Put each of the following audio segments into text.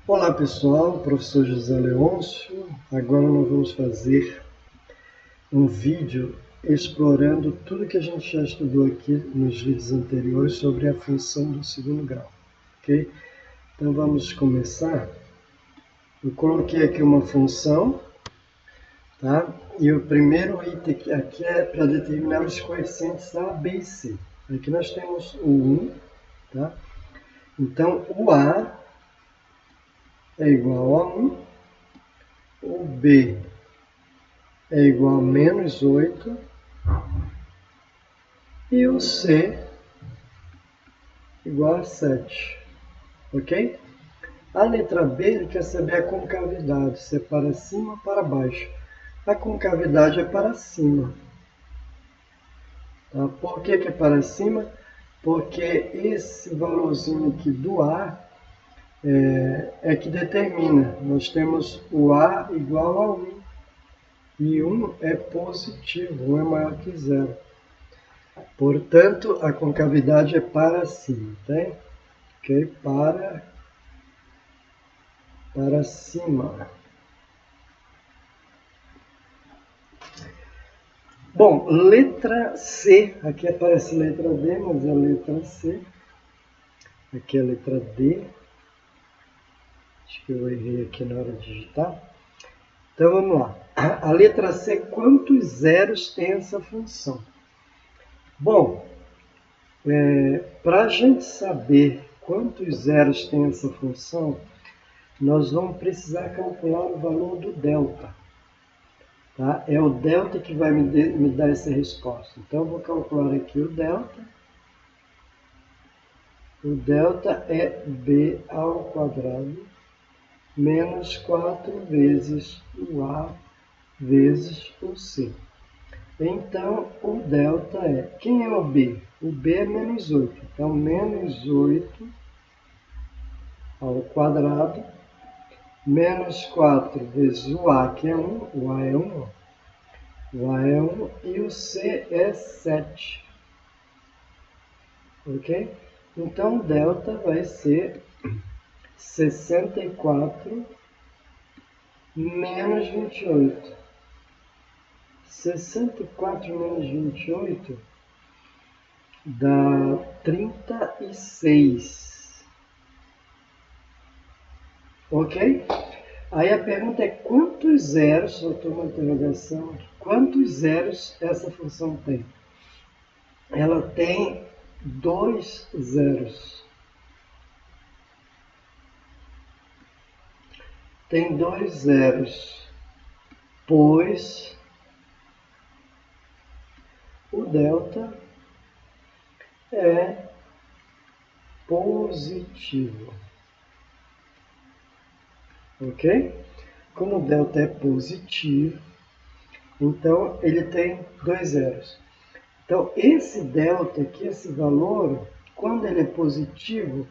Olá pessoal, professor José Leôncio. Agora nós vamos fazer um vídeo explorando tudo que a gente já estudou aqui nos vídeos anteriores sobre a função do segundo grau, ok? Então vamos começar. Eu coloquei aqui uma função, tá? E o primeiro item aqui é para determinar os coeficientes A, B e C. Aqui nós temos o 1, tá? Então o A é igual a 1, o B é igual a menos 8 e o C igual a 7, ok? A letra B ele quer saber a concavidade, se é para cima ou para baixo. A concavidade é para cima. Tá? Por que é para cima? Porque esse valorzinho aqui do A é que determina. Nós temos o A igual a 1 e 1 é positivo, 1 é maior que 0. Portanto, a concavidade é para cima, tá? Ok? Para cima. Bom, letra C. Aqui aparece letra D, mas é letra C. Aqui é a letra D. Acho que eu errei aqui na hora de digitar. Então vamos lá. A letra C, quantos zeros tem essa função? Bom, para a gente saber quantos zeros tem essa função, nós vamos precisar calcular o valor do delta. Tá? É o delta que vai me dar essa resposta. Então, eu vou calcular aqui o delta. O delta é b ao quadrado menos 4 vezes o a vezes o c. Então, o delta é... Quem é o b? O b é menos 8. Então, menos 8 ao quadrado menos 4 vezes o a, que é 1. O a é 1. O a é 1 e o c é 7. Ok? Então, o delta vai ser 64 menos 28. 64 menos 28 dá 36. Ok? Aí a pergunta é quantos zeros, soltou uma interrogação aqui, quantos zeros essa função tem? Ela tem 2 zeros. Tem 2 zeros, pois o delta é positivo. Ok? Como o delta é positivo, então ele tem 2 zeros. Então, esse delta aqui, esse valor, quando ele é positivo,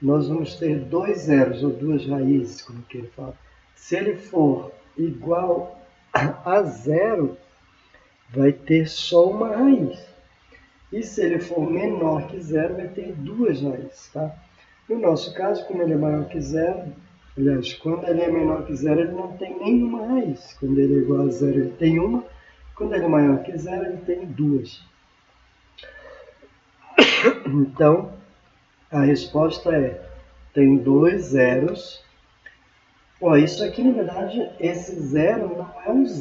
nós vamos ter 2 zeros, ou 2 raízes, como que ele fala. Se ele for igual a zero, vai ter só uma raiz. E se ele for menor que zero, vai ter 2 raízes, tá? No nosso caso, como ele é maior que zero, aliás, quando ele é menor que zero, ele não tem nenhuma raiz. Quando ele é igual a zero, ele tem uma. Quando ele é maior que zero, ele tem 2. Então, a resposta é, tem 2 zeros. Ó, isso aqui, na verdade, esse zero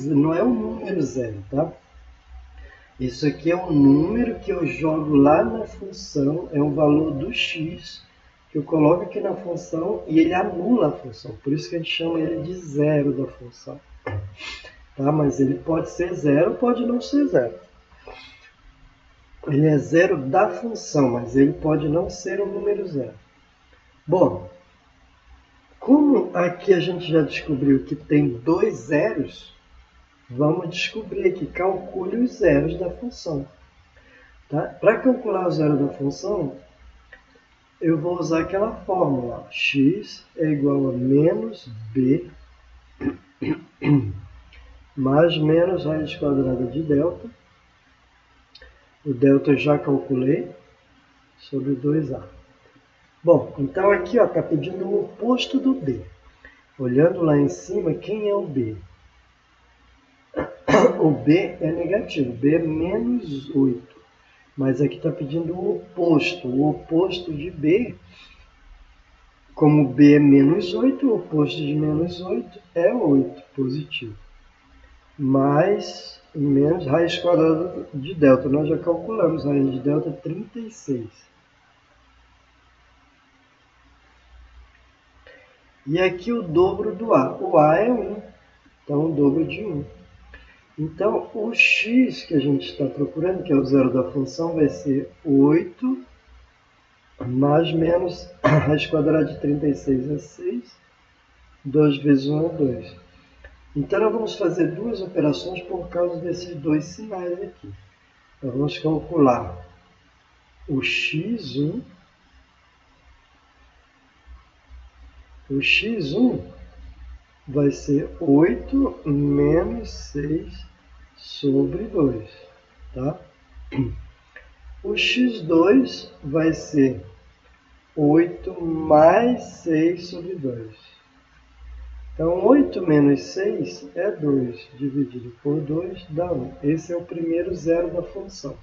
não é o número zero, tá? Isso aqui é um número que eu jogo lá na função, é um valor do x, que eu coloco aqui na função e ele anula a função. Por isso que a gente chama ele de zero da função. Tá? Mas ele pode ser zero, pode não ser zero. Ele é zero da função, mas ele pode não ser o número zero. Bom, como aqui a gente já descobriu que tem 2 zeros, vamos descobrir aqui, calcule os zeros da função. Tá? Para calcular o zero da função, eu vou usar aquela fórmula. X é igual a menos b mais menos raiz quadrada de delta. O delta eu já calculei sobre 2a. Bom, então aqui está pedindo o oposto do b. Olhando lá em cima, quem é o B? O B é negativo, B é menos 8. Mas aqui está pedindo o oposto. O oposto de B, como B é menos 8, o oposto de menos 8 é 8, positivo. Mais menos raiz quadrada de delta. Nós já calculamos, a raiz de delta é 36. E aqui o dobro do A. O A é 1, então o dobro de 1. Então, o x que a gente está procurando, que é o zero da função, vai ser 8 mais menos a raiz quadrada de 36 é 6. 2 vezes 1 é 2. Então, nós vamos fazer duas operações por causa desses dois sinais aqui. Nós vamos calcular o x1. O x1 vai ser 8 menos 6 sobre 2. Tá? O x2 vai ser 8 mais 6 sobre 2. Então, 8 menos 6 é 2, dividido por 2 dá 1. Esse é o primeiro zero da função.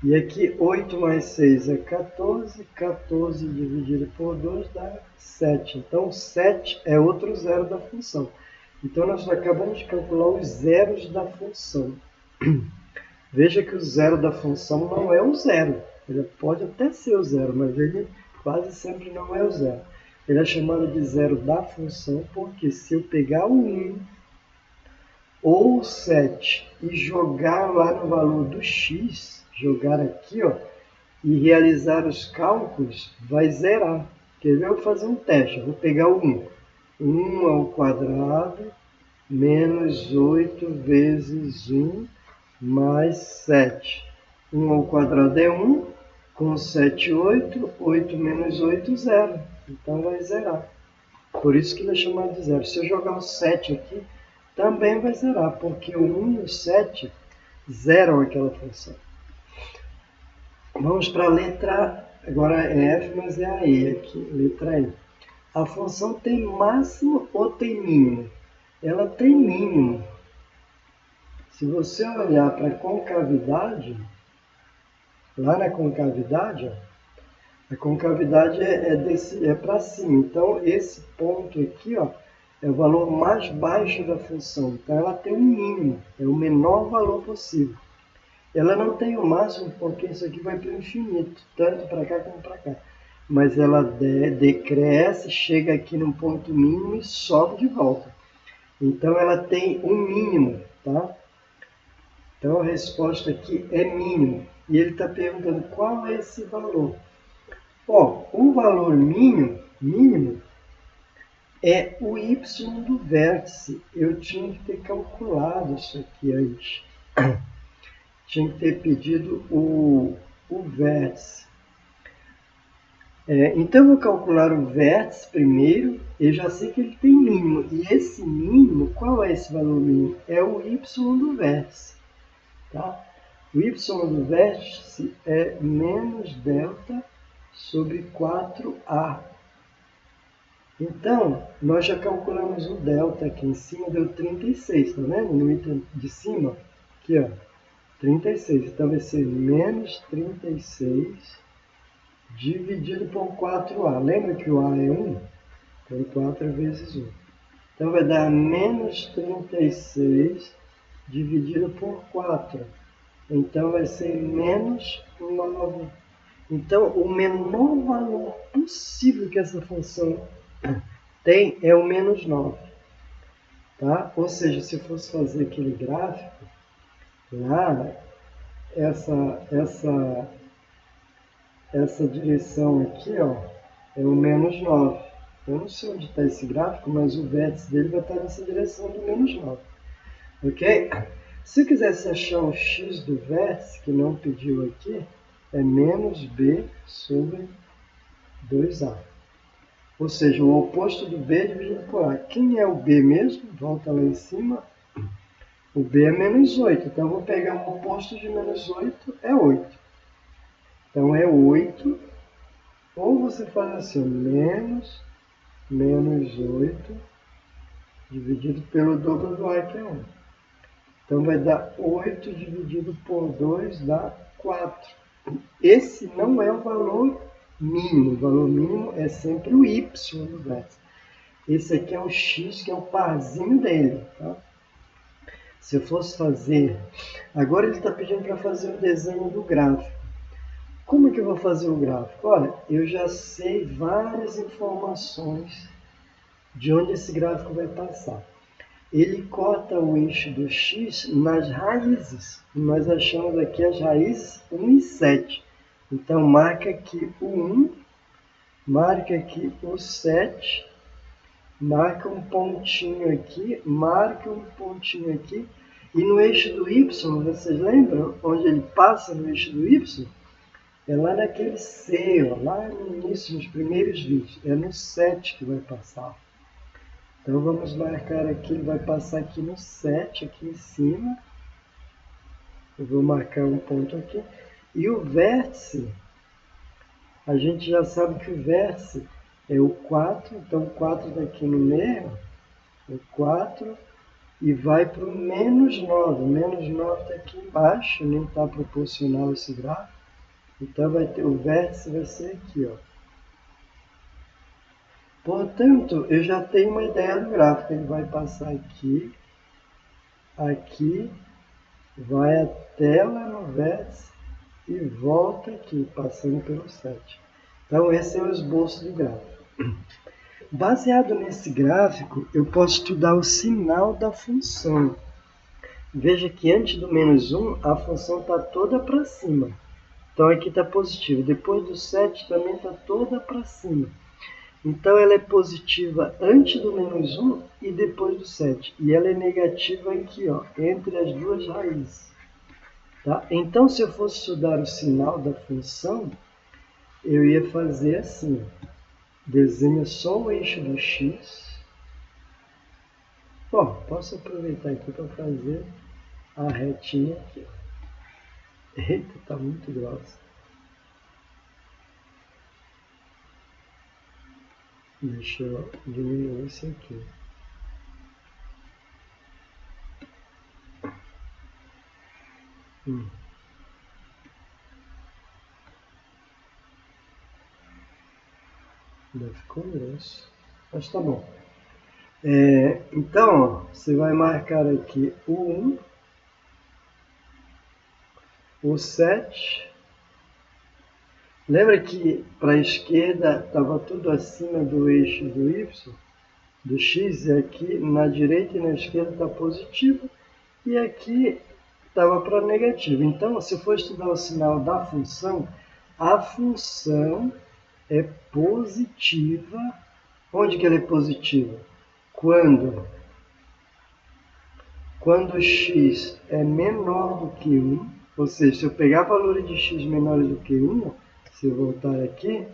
E aqui, 8 mais 6 é 14, 14 dividido por 2 dá 7. Então, 7 é outro zero da função. Então, nós acabamos de calcular os zeros da função. Veja que o zero da função não é o zero. Ele pode até ser o zero, mas ele quase sempre não é o zero. Ele é chamado de zero da função porque se eu pegar o 1 ou o 7 e jogar lá no valor do x, jogar aqui, ó, e realizar os cálculos, vai zerar. Quer ver? Eu vou fazer um teste. Eu vou pegar o 1. 1 ao quadrado menos 8 vezes 1 mais 7. 1 ao quadrado é 1, com 7, 8, 8 menos 8, 0. Então vai zerar. Por isso que ele é chamado de zero. Se eu jogar o 7 aqui, também vai zerar, porque o 1 e o 7 zeram aquela função. Vamos para a letra A. Agora é F, mas é a E aqui, letra E. A função tem máximo ou tem mínimo? Ela tem mínimo. Se você olhar para a concavidade, lá na concavidade, ó, a concavidade é para cima. Então, esse ponto aqui, ó, é o valor mais baixo da função. Então, ela tem um mínimo, é o menor valor possível. Ela não tem o máximo, porque isso aqui vai para o infinito, tanto para cá como para cá. Mas ela decresce, chega aqui num ponto mínimo e sobe de volta. Então, ela tem um mínimo, tá? Então, a resposta aqui é mínimo. E ele está perguntando qual é esse valor. Ó, o valor mínimo é o y do vértice. Eu tinha que ter calculado isso aqui antes. Tinha que ter pedido o vértice. Então, eu vou calcular o vértice primeiro. Eu já sei que ele tem mínimo. E esse mínimo, qual é esse valor mínimo? É o y do vértice. Tá? O y do vértice é menos delta sobre 4A. Então, nós já calculamos o delta aqui em cima, deu 36, tá vendo? No item de cima, aqui ó, 36. Então vai ser menos 36 dividido por 4A. Lembra que o A é 1? Então 4 vezes 1. Então vai dar menos 36 dividido por 4. Então vai ser menos 9. Então, o menor valor possível que essa função tem é o menos 9. Tá? Ou seja, se eu fosse fazer aquele gráfico, lá, essa direção aqui, ó, é o menos 9. Eu não sei onde está esse gráfico, mas o vértice dele vai estar nessa direção do menos 9. Ok? Se eu quisesse achar o x do vértice, que não pediu aqui, é menos b sobre 2a. Ou seja, o oposto do b dividido por a. Quem é o b mesmo? Volta lá em cima. O b é menos 8. Então, eu vou pegar o oposto de menos 8, é 8. Então, é 8. Ou você faz assim, menos menos 8 dividido pelo dobro do a, que é 1. Então vai dar 8 dividido por 2 dá 4. Esse não é o valor mínimo. O valor mínimo é sempre o y no vértice. Esse aqui é o x, que é o parzinho dele. Tá? Se eu fosse fazer... Agora ele está pedindo para fazer o desenho do gráfico. Como que eu vou fazer o gráfico? Olha, eu já sei várias informações de onde esse gráfico vai passar. Ele corta o eixo do x nas raízes. Nós achamos aqui as raízes 1 e 7. Então, marca aqui o 1, marca aqui o 7, marca um pontinho aqui, marca um pontinho aqui. E no eixo do y, vocês lembram onde ele passa no eixo do y? É lá naquele C, ó, lá no início, nos primeiros vídeos. É no 7 que vai passar. Então vamos marcar aqui, ele vai passar aqui no 7, aqui em cima. Eu vou marcar um ponto aqui. E o vértice, a gente já sabe que o vértice é o 4, então o 4 daqui no meio, o 4, e vai para o menos 9. O menos 9 está aqui embaixo, nem está proporcional esse gráfico. Então vai ter, o vértice vai ser aqui, ó. Portanto, eu já tenho uma ideia do gráfico. Ele vai passar aqui, aqui, vai até lá no vértice e volta aqui, passando pelo 7. Então, esse é o esboço do gráfico. Baseado nesse gráfico, eu posso estudar o sinal da função. Veja que antes do menos 1, a função está toda para cima. Então, aqui está positivo. Depois do 7, também está toda para cima. Então, ela é positiva antes do menos 1 e depois do 7. E ela é negativa aqui, ó, entre as duas raízes. Tá? Então, se eu fosse estudar o sinal da função, eu ia fazer assim. Desenho só o eixo do x. Bom, posso aproveitar aqui para fazer a retinha aqui. Eita, está muito grossa. Deixa eu diminuir isso aqui. Ainda ficou grosso. Mas tá bom. Então, ó, você vai marcar aqui o 1, o 7. Lembra que para a esquerda estava tudo acima do eixo do y, do x, e aqui na direita e na esquerda está positivo, e aqui estava para negativo. Então, se for estudar o sinal da função, a função é positiva. Onde que ela é positiva? Quando x é menor do que 1, ou seja, se eu pegar valores de x menores do que 1, se eu voltar aqui,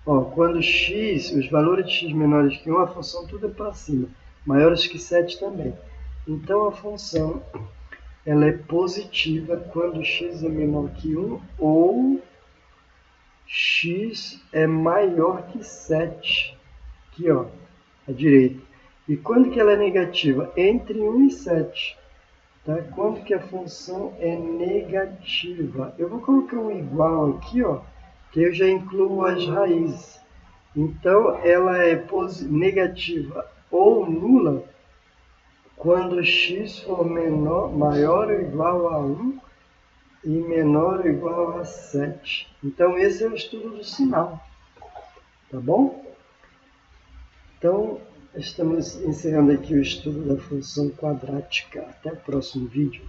ó, quando x, os valores de x menores que 1, a função tudo é para cima, maiores que 7 também. Então a função ela é positiva quando x é menor que 1 ou x é maior que 7, aqui ó, à direita. E quando que ela é negativa? Entre 1 e 7. Tá? Quando que a função é negativa? Eu vou colocar um igual aqui, ó, que eu já incluo as raízes. Então, ela é negativa ou nula quando x for maior ou igual a 1 e menor ou igual a 7. Então, esse é o estudo do sinal. Tá bom? Então, estamos encerrando aqui o estudo da função quadrática. Até o próximo vídeo.